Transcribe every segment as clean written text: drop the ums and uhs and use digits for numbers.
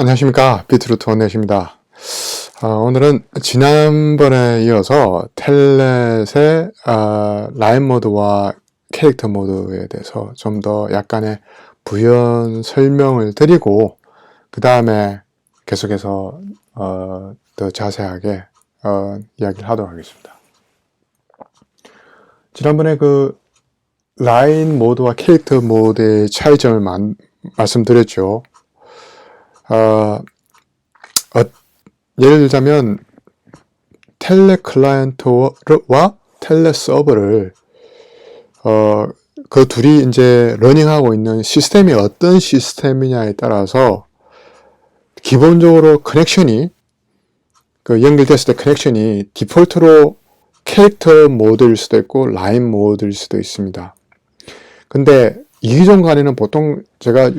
안녕하십니까. 비트루트 원넷입니다. 오늘은 지난번에 이어서 텔넷의 라인 모드와 캐릭터 모드에 대해서 좀 더 약간의 부연 설명을 드리고 그 다음에 계속해서 더 자세하게 이야기를 하도록 하겠습니다. 지난번에 그 라인 모드와 캐릭터 모드의 차이점을 말씀드렸죠. 예를 들자면 텔넷 클라이언트와 텔넷 서버를 그 둘이 이제 러닝하고 있는 시스템이 어떤 시스템이냐에 따라서 기본적으로 커넥션이 연결됐을 때 커넥션이 디폴트로 캐릭터 모드일 수도 있고 라인 모드일 수도 있습니다. 근데 이기종 간에는 보통 제가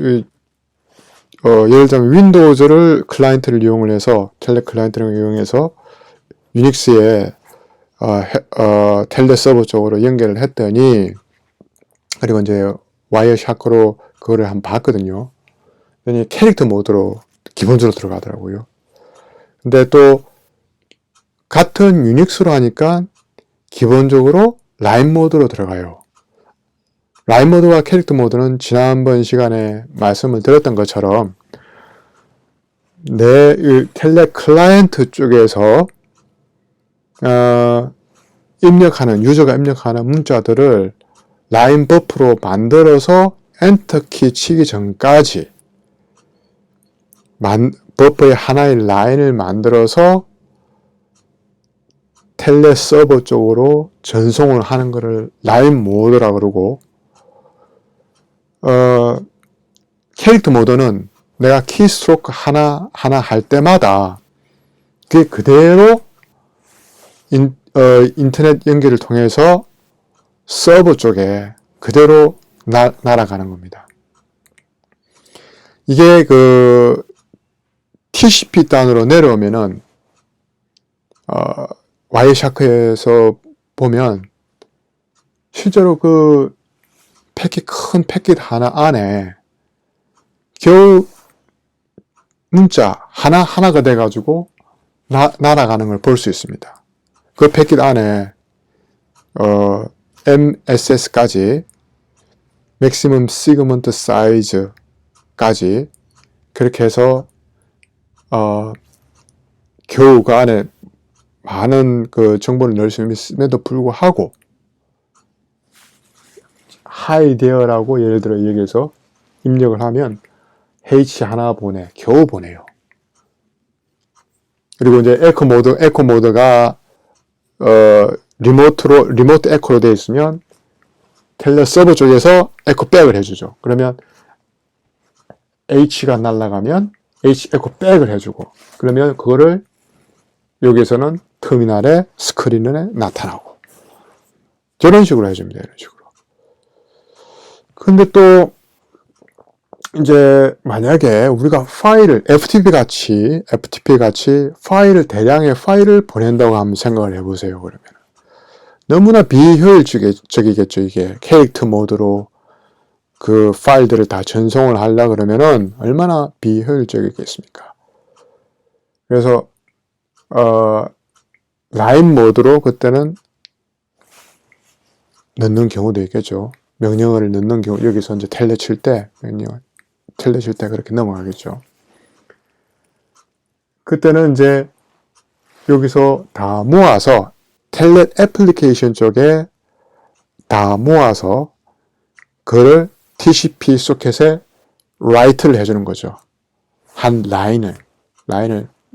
예를 들면 윈도우즈를 클라이언트를 이용을 해서 텔넷 클라이언트를 이용해서 유닉스에 텔넷 서버 쪽으로 연결을 했더니 그리고 이제 와이어샤크로 그거를 한번 봤거든요. 그랬더니 캐릭터 모드로 기본적으로 들어가더라고요. 근데 또 같은 유닉스로 하니까 기본적으로 라인 모드로 들어가요. 라인 모드와 캐릭터 모드는 지난번 시간에 말씀을 드렸던 것처럼 내 텔넷 클라이언트 쪽에서 유저가 입력하는 문자들을 라인 버프로 만들어서 엔터키 치기 전까지 버프의 하나의 라인을 만들어서 텔넷 서버 쪽으로 전송을 하는 것을 라인 모드라고 그러고 캐릭터 모드는 내가 키스트로크 하나 할 때마다 그게 그대로 인터넷 연결을 통해서 서버 쪽에 그대로 날아가는 겁니다. 이게 그 TCP 단으로 내려오면은 와이어샤크에서 보면 실제로 그 큰 패킷 하나 안에 겨우 문자 하나가 돼가지고 날아가는 걸 볼 수 있습니다. 그 패킷 안에 MSS까지 Maximum Segment Size까지 그렇게 해서 겨우 그 안에 많은 그 정보를 넣을 수 있음에도 불구하고 하이 데어라고 예를 들어 여기에서 입력을 하면 H 하나 겨우 보내요. 그리고 이제 에코 모드가 리모트 에코로 되어 있으면 텔넷 서버 쪽에서 에코 백을 해주죠. 그러면 H가 날아가면 H 에코 백을 해주고 그러면 그거를 여기에서는 터미널에 스크린에 나타나고 저런 식으로 해줍니다. 이런 식으로. 근데 또 이제 만약에 우리가 파일을 FTP 같이 대량의 파일을 보낸다고 한번 생각을 해보세요. 그러면 너무나 비효율적이겠죠. 이게 캐릭터 모드로 그 파일들을 다 전송을 하려고 그러면은 얼마나 비효율적이겠습니까? 그래서 라인 모드로 그때는 넣는 경우도 있겠죠. 명령어를 넣는 경우, 여기서 이제 텔넷 칠 때 그렇게 넘어가겠죠. 그때는 이제 여기서 다 모아서 텔넷 애플리케이션 쪽에 다 모아서 그걸 TCP 소켓에 라이트를 해주는 거죠. 한 라인을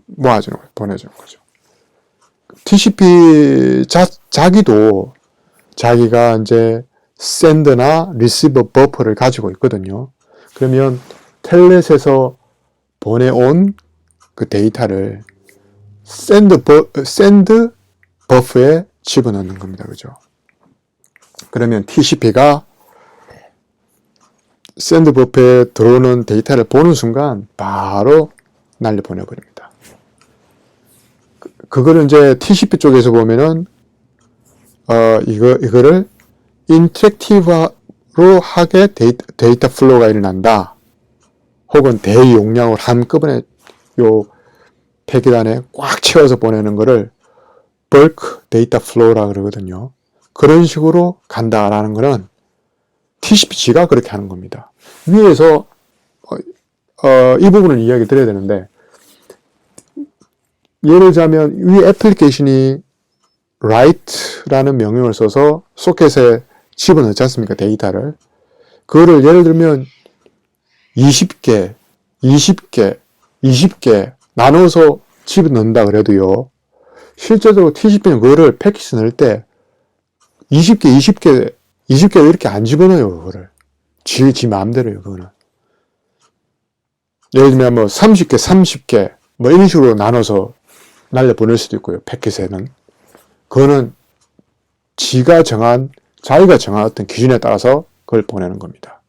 모아주는 거예요. 보내주는 거죠. TCP 자기도 자기가 이제 샌드나 리시버 버퍼를 가지고 있거든요. 그러면 텔넷에서 보내온 그 데이터를 샌드 버프에 집어넣는 겁니다. 그죠? 그러면 TCP가 샌드 버프에 들어오는 데이터를 보는 순간 바로 날려 보내버립니다. 그거를 이제 TCP 쪽에서 보면은 이거를 인터랙티브로 하게 데이터 플로우가 일어난다. 혹은 대용량으로 한꺼번에 요 패킷 안에 꽉 채워서 보내는 거를 bulk data flow라 그러거든요. 그런 식으로 간다라는 거는 TCP/G가 그렇게 하는 겁니다. 위에서 이 부분을 이야기 드려야 되는데, 예를 들자면 위 애플리케이션이 write라는 명령을 써서 소켓에 집어넣지 않습니까? 데이터를. 그거를 예를 들면 20개, 20개, 20개 나눠서 집어넣는다 그래도요. 실제적으로 TCP는 그거를 패킷을 넣을 때 20개 이렇게 안 집어넣어요, 그거를. 지 마음대로요, 그거는. 예를 들면 뭐 30개, 뭐 이런 식으로 나눠서 날려보낼 수도 있고요, 패킷에는. 그거는 자기가 정한 어떤 기준에 따라서 그걸 보내는 겁니다.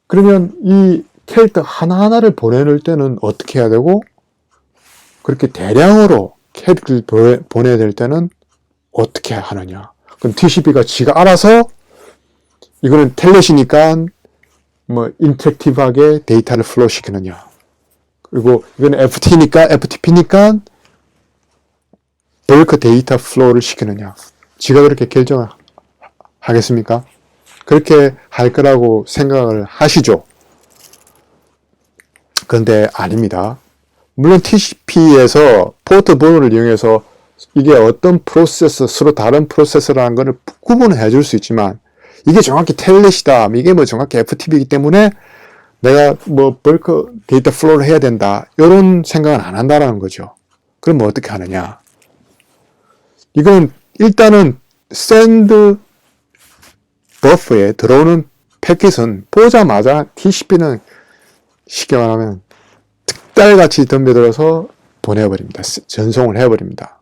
그러면 이 캐릭터 하나하나를 보내는 때는 어떻게 해야 되고, 그렇게 대량으로 캐릭터를 보내야 될 때는 어떻게 하느냐. 그럼 TCP가 지가 알아서, 이거는 텔넷이니까 뭐 인터랙티브하게 데이터를 플로우 시키느냐. 그리고 이건 FTP니까 bulk 데이터 플로우를 시키느냐. 지가 그렇게 결정을 하겠습니까? 그렇게 할 거라고 생각을 하시죠? 그런데 아닙니다. 물론 TCP에서 포트 번호를 이용해서 이게 어떤 프로세서, 서로 다른 프로세서라는 것을 구분을 해줄 수 있지만, 이게 정확히 텔넷이다, 이게 뭐 정확히 FTP이기 때문에 내가 뭐 벌크 데이터 플로우를 해야 된다, 이런 생각은 안 한다라는 거죠. 그럼 뭐 어떻게 하느냐? 이건 일단은 샌드 버프에 들어오는 패킷은 보자마자 TCP는 쉽게 말하면 득달같이 덤벼들어서 보내버립니다. 전송을 해버립니다.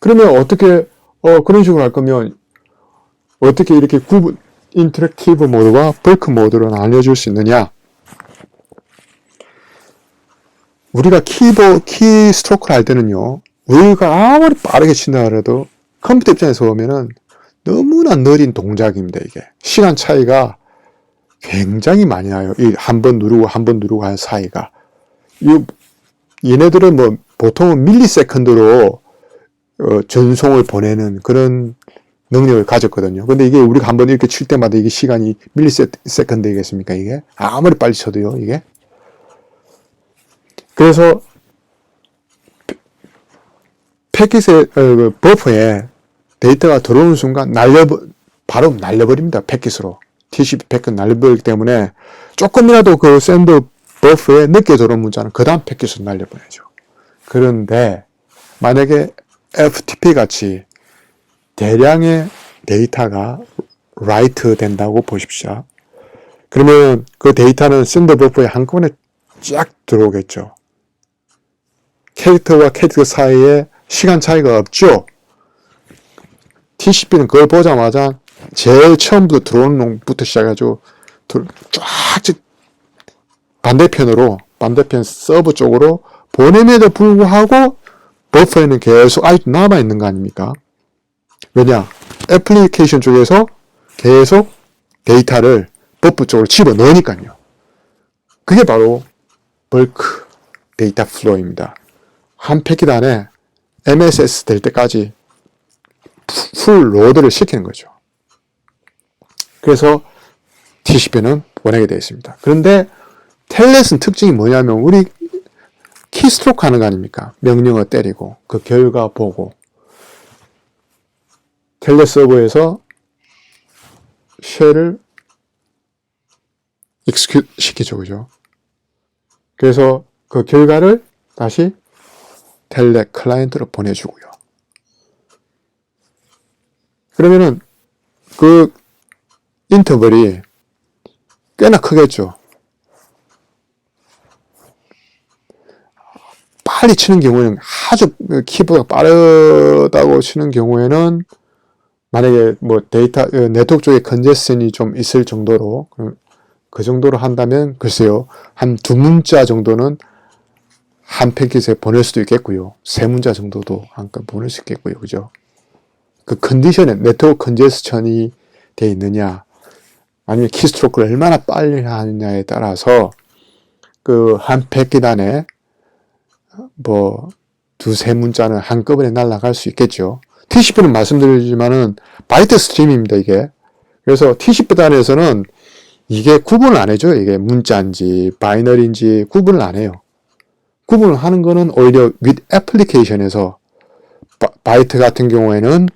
그러면 어떻게 그런 식으로 할 거면 어떻게 이렇게 인터랙티브 모드와 벌크 모드로 나뉘어줄 수 있느냐? 우리가 키 스트로크를 할 때는요, 우리가 아무리 빠르게 친다 그래도 컴퓨터 입장에서 보면은 너무나 느린 동작입니다. 이게 시간 차이가 굉장히 많이 나요. 이 한 번 누르고 한 번 누르고 하는 사이가. 얘네들은 뭐 보통은 밀리세컨드로 전송을 보내는 그런 능력을 가졌거든요. 근데 이게 우리가 한번 이렇게 칠 때마다 이게 시간이 밀리세컨드이겠습니까? 이게 아무리 빨리 쳐도요, 이게. 그래서 패킷의 버퍼에 데이터가 들어오는 순간 바로 날려버립니다. 패킷으로. TCP 패킷 날려버리기 때문에 조금이라도 그 샌드 버프에 늦게 들어온 문자는 그 다음 패킷으로 날려보내죠. 그런데 만약에 FTP 같이 대량의 데이터가 write 된다고 보십시오. 그러면 그 데이터는 샌드 버프에 한꺼번에 쫙 들어오겠죠. 캐릭터와 캐릭터 사이에 시간 차이가 없죠. TCP는 그걸 보자마자 제일 처음부터 들어오는 놈부터 시작해가지고 쫙 반대편 서버 쪽으로 보냄에도 불구하고 버퍼에는 계속 아직도 남아있는 거 아닙니까? 왜냐? 애플리케이션 쪽에서 계속 데이터를 버퍼 쪽으로 집어넣으니까요. 그게 바로 bulk 데이터 플로우입니다. 한 패킷 안에 MSS 될 때까지 풀 로드를 시키는 거죠. 그래서 TCP는 보내게 되어 있습니다. 그런데 텔넷은 특징이 뭐냐면 우리 키스트로크 하는 거 아닙니까? 명령어 때리고 그 결과 보고 텔넷 서버에서 쉘을 execute 시키죠. 그죠? 그래서 그 결과를 다시 텔넷 클라이언트로 보내주고요. 그러면은 그 인터벌이 꽤나 크겠죠. 빨리 치는 경우에는 아주 키보드가 빠르다고 치는 경우에는 만약에 뭐 네트워크 쪽에 컨제션이 좀 있을 정도로 그 정도로 한다면 글쎄요, 한 2문자 정도는 한 패킷에 보낼 수도 있겠고요. 3문자 정도도 한건 보낼 수 있겠고요. 그죠? 그 컨디션에 네트워크 컨제션이 돼 있느냐, 아니면 키스트로크를 얼마나 빨리 하느냐에 따라서 한 패킷 안에 뭐 두세 문자는 한꺼번에 날아갈 수 있겠죠. TCP는 말씀드리지만은 바이트 스트림입니다, 이게. 그래서 TCP 단에서는 이게 구분을 안 해줘요. 이게 문자인지 바이너리인지 구분을 안 해요. 구분을 하는 거는 오히려 with 애플리케이션에서 바이트 같은 경우에는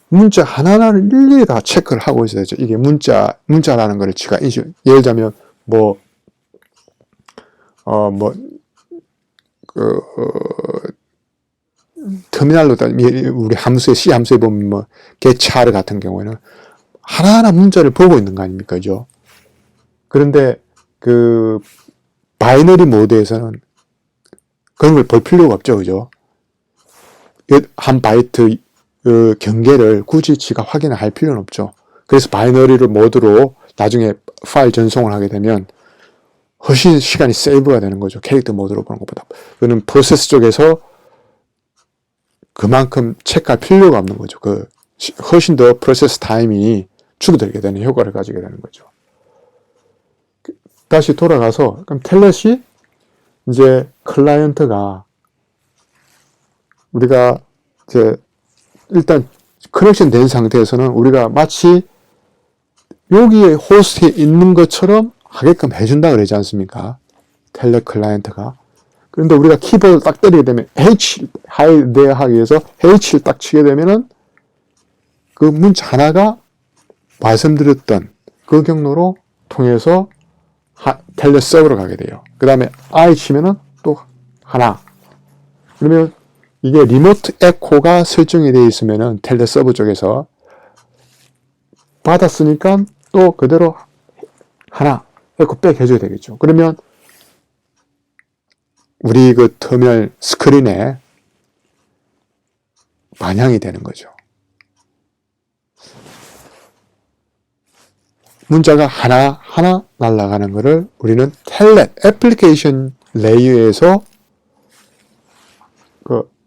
문자 하나하나를 일일이 다 체크를 하고 있어야죠. 이게 문자라는 거를 제가 예를 들자면 터미널로 우리 함수에 C 함수에 보면 뭐 getchar 같은 경우에는 하나하나 문자를 보고 있는 거 아닙니까, 그죠? 그런데 그 바이너리 모드에서는 그런 걸 볼 필요가 없죠, 그죠? 한 바이트 경계를 굳이 지가 확인을 할 필요는 없죠. 그래서 바이너리를 모드로 나중에 파일 전송을 하게 되면 훨씬 시간이 세이브가 되는 거죠. 캐릭터 모드로 보는 것보다. 그거는 프로세스 쪽에서 그만큼 체크할 필요가 없는 거죠. 훨씬 더 프로세스 타임이 줄어들게 되는 효과를 가지게 되는 거죠. 다시 돌아가서 그럼 텔넷이 이제 클라이언트가 우리가 이제 일단 커넥션 된 상태에서는 우리가 마치 여기에 호스트에 있는 것처럼 하게끔 해준다 그러지 않습니까? 텔넷 클라이언트가. 그런데 우리가 키보드를 딱 때리게 되면 하이데어 하기 위해서 H를 딱 치게 되면은 그 문자 하나가 말씀드렸던 그 경로로 통해서 텔넷 서버로 가게 돼요. 그 다음에 I 치면은 또 하나. 그러면 이게 리모트 에코가 설정이 되어 있으면은 텔넷 서버 쪽에서 받았으니까 또 그대로 하나 에코 백 해줘야 되겠죠. 그러면 우리 그 터미널 스크린에 반영이 되는 거죠. 문자가 하나하나 날아가는 것을 우리는 텔넷 애플리케이션 레이어에서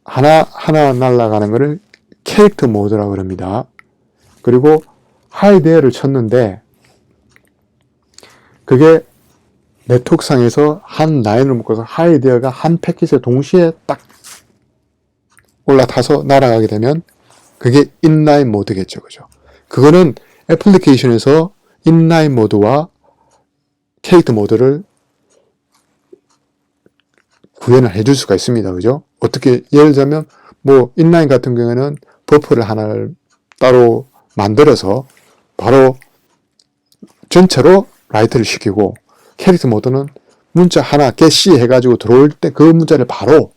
하나하나 날아가는 것을 캐릭터 모드라고 합니다. 그리고 하이데어를 쳤는데 그게 네트워크상에서 한 라인을 묶어서 하이데어가 한 패킷에 동시에 딱 올라타서 날아가게 되면 그게 인라인 모드겠죠. 그죠? 그거는 애플리케이션에서 인라인 모드와 캐릭터 모드를 구현을 해줄 수가 있습니다. 그죠? 어떻게, 예를 들자면, 뭐, 인라인 같은 경우에는 버퍼를 하나를 따로 만들어서 바로 전체로 라이트를 시키고, 캐릭터 모드는 문자 하나 getC 해가지고 들어올 때 그 문자를 바로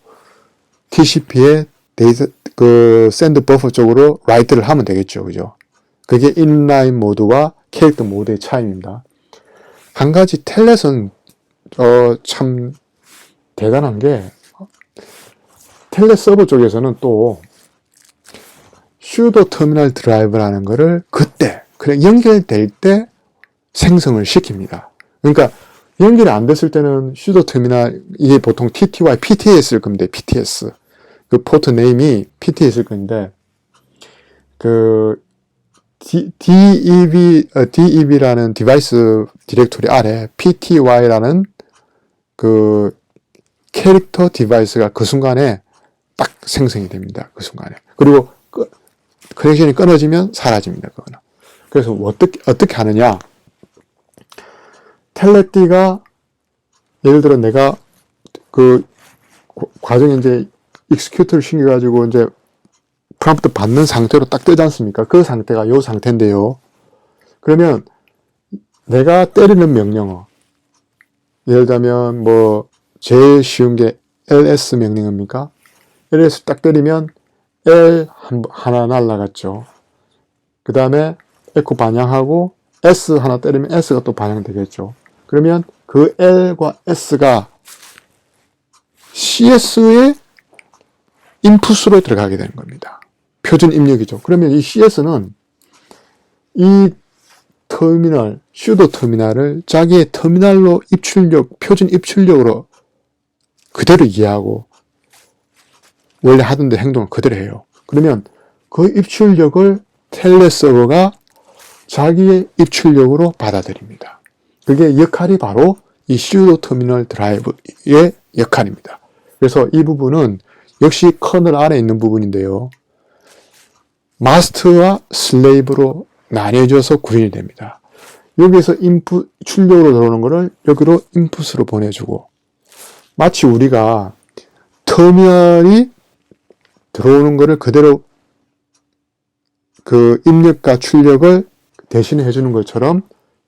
TCP의 샌드 버퍼 쪽으로 라이트를 하면 되겠죠. 그죠? 그게 인라인 모드와 캐릭터 모드의 차이입니다. 한 가지 텔넷은, 참 대단한 게, 텔넷 서버 쪽에서는 또, 슈도 터미널 드라이브라는 거를 그때, 그냥 연결될 때 생성을 시킵니다. 그러니까, 연결이 안 됐을 때는 슈도 터미널, 이게 보통 TTY, PTS일 겁니다. PTS. 그 포트 네임이 PTS일 건데, DEV라는 디바이스 디렉토리 아래 PTY라는 그 캐릭터 디바이스가 그 순간에 딱 생성이 됩니다. 그 순간에. 그리고 커넥션이 끊어지면 사라집니다. 그거는. 그래서 어떻게 하느냐. 텔넷D가 예를 들어 내가 그 과정에 이제 execute를 시켜가지고 이제 프롬프트 받는 상태로 딱 뜨지 않습니까? 그 상태가 요 상태인데요. 그러면 내가 때리는 명령어, 예를 들면 뭐 제일 쉬운 게 ls 명령어입니까? ls 딱 때리면 L 하나 날라갔죠. 그 다음에 에코 반영하고 S 하나 때리면 S가 또 반영되겠죠. 그러면 그 L과 S가 CS의 인풋으로 들어가게 되는 겁니다. 표준 입력이죠. 그러면 이 CS는 이 터미널, 슈도 터미널을 자기의 터미널로 표준 입출력으로 그대로 이해하고 원래 하던 데 행동을 그대로 해요. 그러면 그 입출력을 텔넷 서버가 자기의 입출력으로 받아들입니다. 그게 역할이 바로 이 sudo 터미널 드라이브의 역할입니다. 그래서 이 부분은 역시 커널 안에 있는 부분인데요. 마스터와 슬레이브로 나뉘어져서 구현이 됩니다. 여기에서 인풋, 출력으로 들어오는 것을 여기로 인풋으로 보내주고, 마치 우리가 터미널이 들어오는 것을 그대로 그 입력과 출력을 대신해 해주는 것처럼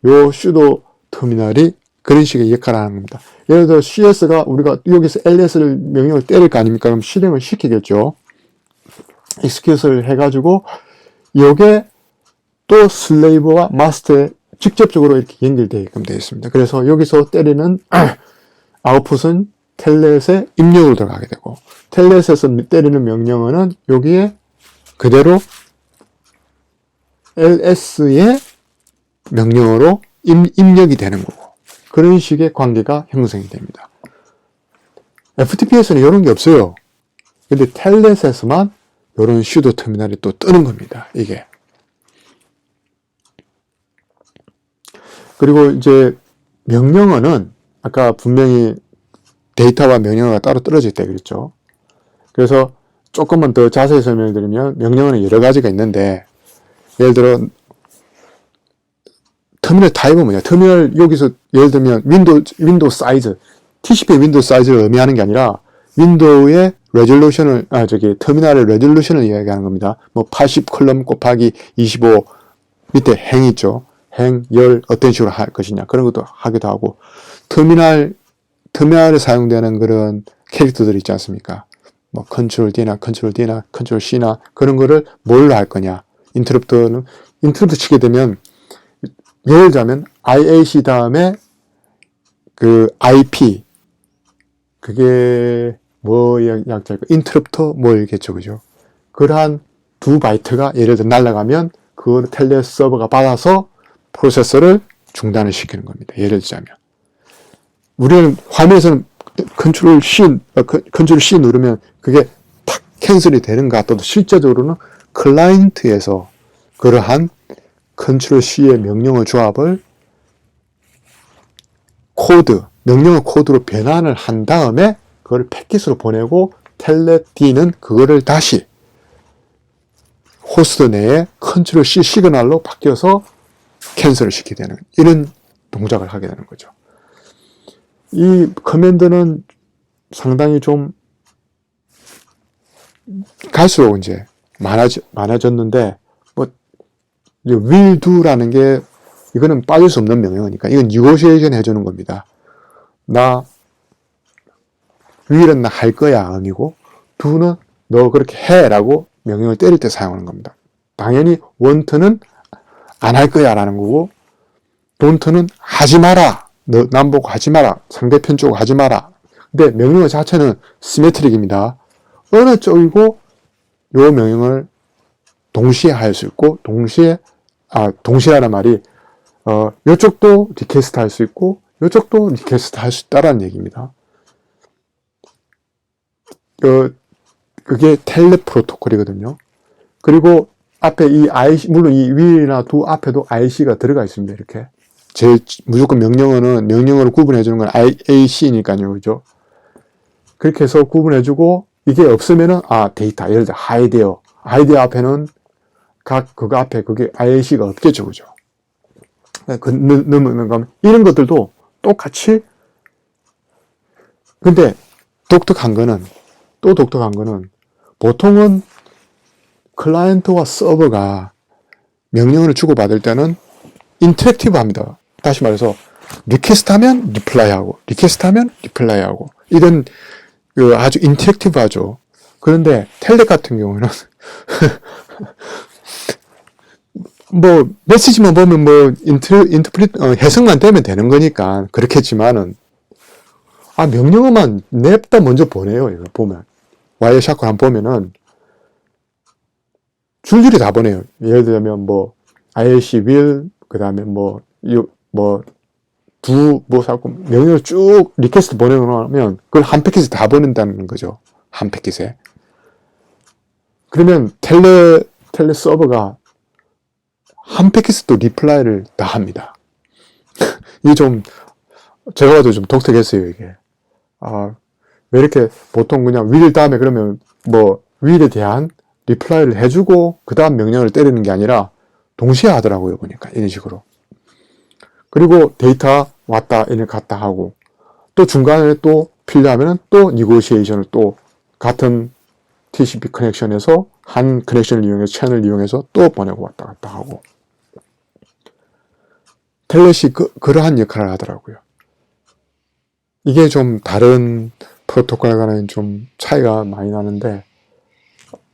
요 sudo 터미널이 그런 식의 역할을 하는 겁니다. 예를 들어 CS가 우리가 여기서 LS를 명령을 때릴 거 아닙니까? 그럼 실행을 시키겠죠. execute을 해가지고 요게 또 슬레이브와 마스터에 직접적으로 이렇게 연결되게끔 되어 있습니다. 그래서 여기서 때리는 아웃풋은 텔넷에 입력으로 들어가게 되고, 텔넷에서 때리는 명령어는 여기에 그대로 LS의 명령어로 입력이 되는 거고, 그런 식의 관계가 형성이 됩니다. FTP에서는 이런 게 없어요. 근데 텔넷에서만 이런 sudo 터미널이 또 뜨는 겁니다. 이게. 그리고 이제 명령어는 아까 분명히 데이터와 명령어가 따로 떨어져 있다 그랬죠. 그래서 조금만 더 자세히 설명을 드리면 명령어는 여러 가지가 있는데, 예를 들어 터미널 타입은 뭐냐? 터미널 여기서 예를 들면 윈도우 사이즈, TCP의 윈도우 사이즈를 의미하는 게 아니라 윈도우의 레졸루션을 터미널의 레졸루션을 이야기하는 겁니다. 뭐 80 컬럼 곱하기 25 밑에 행 있죠. 행, 열 어떤 식으로 할 것이냐 그런 것도 하기도 하고, 터미널에 사용되는 그런 캐릭터들 있지 않습니까? 뭐 컨트롤 D나 컨트롤 D나 컨트롤 C나 그런 거를 뭘로 할 거냐. 인터럽트 치게 되면 예를 들자면 IAC 다음에 그 IP 그게 뭐 약자일까? 인터럽터 뭐이겠죠, 그죠? 그러한 2바이트가 예를 들어 날아가면 그걸 텔넷 서버가 받아서 프로세서를 중단을 시키는 겁니다. 예를 들자면 우리는 화면에서는 컨트롤 C 누르면 그게 탁 캔슬이 되는가, 또는 실제적으로는 클라이언트에서 그러한 컨트롤 C의 명령어 조합을 명령어 코드로 변환을 한 다음에 그걸 패킷으로 보내고, 텔넷 D는 그거를 다시 호스트 내에 컨트롤 C 시그널로 바뀌어서 캔슬을 시키게 되는 이런 동작을 하게 되는 거죠. 이 커맨드는 상당히 좀 갈수록 이제 많아졌는데, 뭐 will do라는 게 이거는 빠질 수 없는 명령어니까 이건 negotiation 해주는 겁니다. will은 나 할 거야 의미고, do는 너 그렇게 해라고 명령을 때릴 때 사용하는 겁니다. 당연히 want는 안 할 거야 라는 거고, don't는 하지 마라, 너 남보고 하지 마라, 상대편 쪽 하지 마라. 근데 명령어 자체는 시메트릭입니다. 어느 쪽이고 요 명령을 동시에 할 수 있고, 동시라는 말이 요쪽도 리퀘스트 할 수 있고 요쪽도 리퀘스트 할 수 있다라는 얘기입니다. 그게 텔넷 프로토콜이거든요. 그리고 앞에 이 IC, 물론 이 will이나 do 앞에도 IC가 들어가 있습니다. 이렇게. 무조건 명령어를 구분해주는 건 IAC니까요. 그죠? 그렇게 해서 구분해주고, 이게 없으면은, 데이터. 예를 들어, 하이디어 앞에는 그거 앞에 그게 IAC가 없겠죠. 그죠? 넣는 거. 이런 것들도 똑같이. 근데, 독특한 거는, 보통은 클라이언트와 서버가 명령어를 주고받을 때는 인터랙티브 합니다. 다시 말해서 리퀘스트 하면 리플라이하고, 이런 아주 인터랙티브 하죠. 그런데 텔넷 같은 경우는 뭐 메시지만 보면 뭐 해석만 되면 되는 거니까 그렇겠지만은, 명령어만 냅다 먼저 보내요. 이거 보면 와이어샤크 한번 보면은 줄줄이 다 보내요. 예를 들면 뭐 IAC will, 그 다음에 명령을 쭉 리퀘스트 보내놓으면 그걸 한 패킷에 다 보낸다는 거죠. 한 패킷에. 그러면 텔레 서버가 한 패킷에 또 리플라이를 다 합니다. 이게 좀 제가 봐도 좀 독특했어요, 이게. 왜 이렇게 보통 그냥 will 다음에 그러면 뭐 will에 대한 리플라이를 해주고 그 다음 명령을 때리는 게 아니라 동시에 하더라고요, 보니까. 이런 식으로. 그리고 데이터 왔다, 얘를 갔다 하고 또 중간에 또 필요하면 또 니고시에이션을 또 같은 TCP 커넥션에서 한 커넥션을 이용해서 채널을 이용해서 또 보내고 왔다 갔다 하고 텔넷이 그러한 역할을 하더라고요. 이게 좀 다른 프로토콜과는 좀 차이가 많이 나는데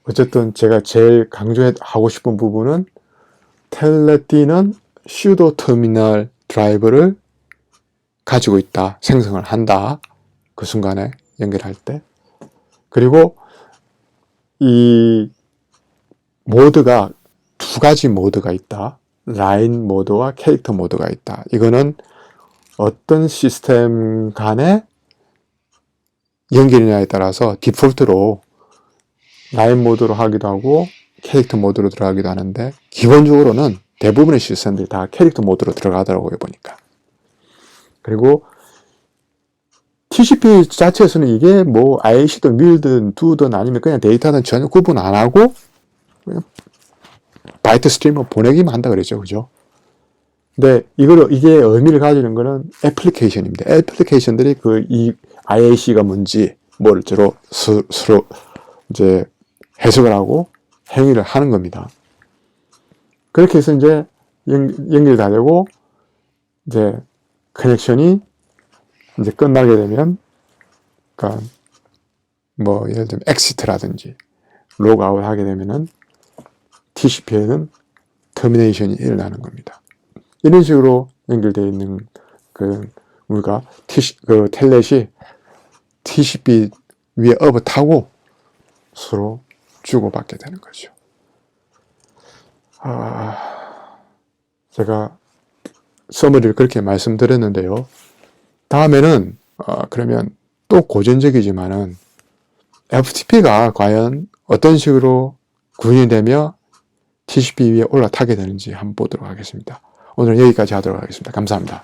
어쨌든 제가 제일 강조하고 싶은 부분은 텔넷D는 슈도 터미널 드라이브를 가지고 있다, 생성을 한다. 그 순간에 연결할 때. 그리고 이 모드가 두 가지 모드가 있다. 라인 모드와 캐릭터 모드가 있다. 이거는 어떤 시스템 간에 연결이냐에 따라서 디폴트로 라인 모드로 하기도 하고 캐릭터 모드로 들어가기도 하는데 기본적으로는 대부분의 시스템들이 다 캐릭터 모드로 들어가더라고요, 보니까. 그리고 TCP 자체에서는 이게 뭐 IAC든 will든 do든 아니면 그냥 데이터든 전혀 구분 안 하고 그냥 바이트 스트림을 보내기만 한다 그랬죠, 그죠? 근데 이게 의미를 가지는 거는 애플리케이션입니다. 애플리케이션들이 이 IAC가 뭔지 뭘 서로 이제 해석을 하고 행위를 하는 겁니다. 그렇게 해서 이제 연결이 다 되고 이제 커넥션이 이제 끝나게 되면, 그러니까 뭐 예를 들면 엑시트라든지 로그아웃 하게 되면은 TCP에는 터미네이션이 일어나는 겁니다. 이런 식으로 연결되어 있는 우리가 텔넷이 TCP 위에 업을 타고 서로 주고받게 되는 거죠. 제가 서머리를 그렇게 말씀드렸는데요. 다음에는 그러면 또 고전적이지만은 FTP가 과연 어떤 식으로 구현이 되며 TCP 위에 올라타게 되는지 한번 보도록 하겠습니다. 오늘은 여기까지 하도록 하겠습니다. 감사합니다.